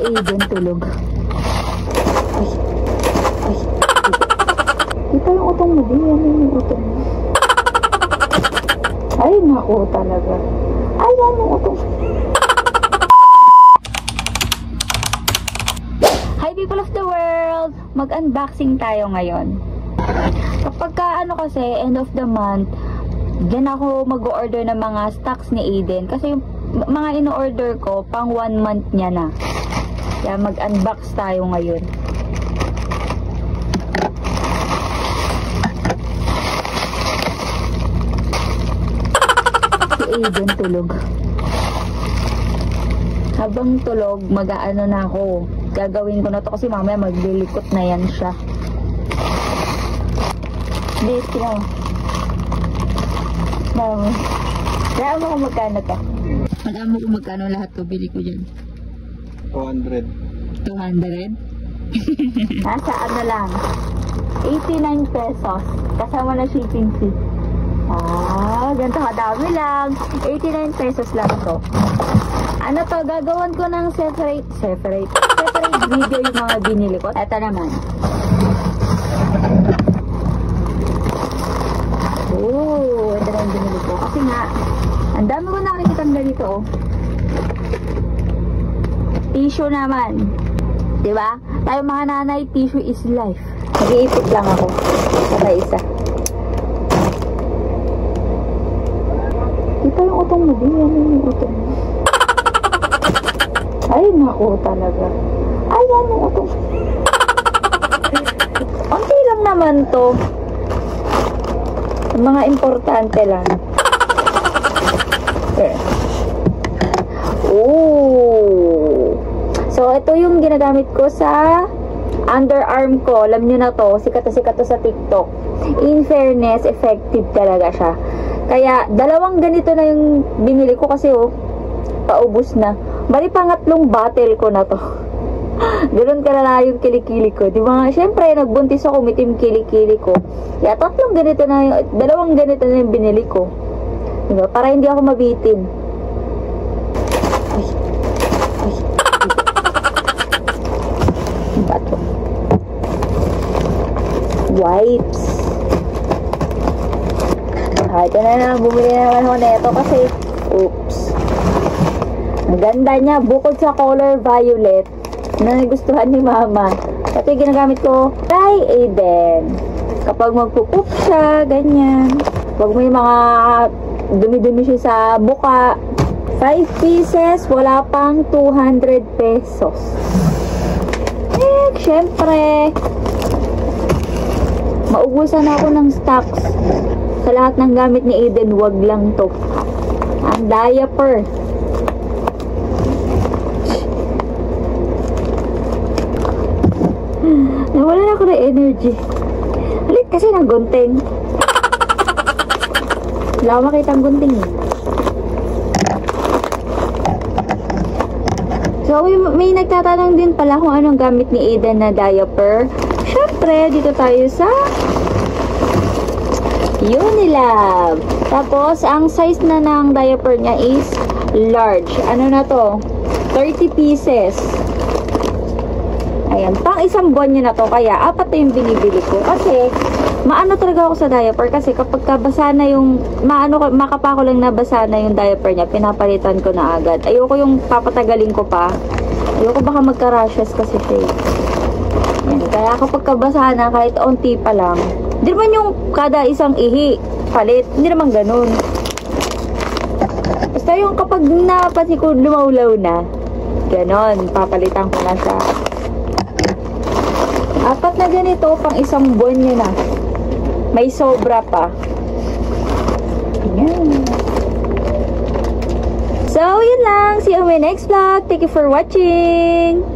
Aiden tulog. Ay. Ay. Kita yung utong mo, di. Yan yung utong mo. Ay, naku talaga. Ay, yan yung utong. Hi people of the world! Mag-unboxing tayo ngayon. Kapag ano kasi, end of the month, dyan ako mag-order ng mga stocks ni Aiden. Kasi yung mga in-order ko, pang 1 month niya na. Kaya mag-unbox tayo ngayon. Si Aiden tulog. Habang tulog, mag-aano na ako. Gagawin ko na to kasi mamaya maglilikot na yan siya. Dito na. Mama. Kaya mo kung magkano to? Alam mo kung magkano lahat to bili ko dyan? 200. 200? Nasa ano lang? 89 pesos. Kasama na shipping fee. Ganito kadami lang. 89 pesos lang to. Ano to? Gagawan ko ng separate video yung mga binili ko. Ito naman. Ito na yung binili ko. Kasi nga, ang dami ko nakikita ganito, oh. Tissue naman. Diba? Tayo mga nanay, tissue is life. Nag-iipit lang ako. Isa. Kita yung utong mo, di. Yan yung utong mo. Ay, naku talaga. Ay, yan yung utong. Unti lang naman to. Mga importante lang. So, ito yung ginagamit ko sa underarm ko. Alam nyo na to. Sikat to sa TikTok. In fairness, effective talaga siya. Kaya, 2 ganito na yung binili ko kasi paubos na. Bali, pangatlong bottle ko na to. Ganun kalala yung kilikili ko. Di ba nga, syempre, nagbuntis ako, umitim kilikili ko. Kaya 3 ganito na yung, 2 ganito na yung binili ko. Diba? Para hindi ako mabitin. Ay. Bato. Wipes. Ito na bumili naman ako nito kasi, oops. Ang ganda niya, bukod sa color violet, na nagustuhan ni mama. Ito yung ginagamit ko kay Aiden. Kapag magpupup siya, ganyan. Pag may mga dumi-dumi siya sa buka, 5 pieces, wala pang 200 pesos. Syempre, maubusan ako ng stocks. Sa lahat ng gamit ni Aiden, wag lang to. Ang diaper. Nawala na ako ng energy. Halit kasi ng gunting. Wala ako makita ang gunting eh. So, may nagtatanong din pala kung anong gamit ni Aiden na diaper. Syempre, dito tayo sa Unilab. Tapos, ang size na ng diaper niya is large. Ano na to? 30 pieces. Ayan, pang 1 buwan niya na to. Kaya, 4 na yung binibili ko. Kasi, maano talaga ako sa diaper. Kasi kapag basa na yung, makapa ko lang nabasa na yung diaper niya, pinapalitan ko na agad. Ayoko yung papatagalin ko pa. Ayoko baka magka-rashes kasi siya. Ayan, kaya kapag basa na, kahit onti pa lang, hindi naman yung kada isang ihi, palit. Hindi naman ganun. Basta yung kapag napansin ko lumawlaw na, ganon, papalitan ko na siya. 4 na ganito, pang 1 buwan nyo na. May sobra pa. Ayan. So, yun lang. See you on my next vlog. Thank you for watching.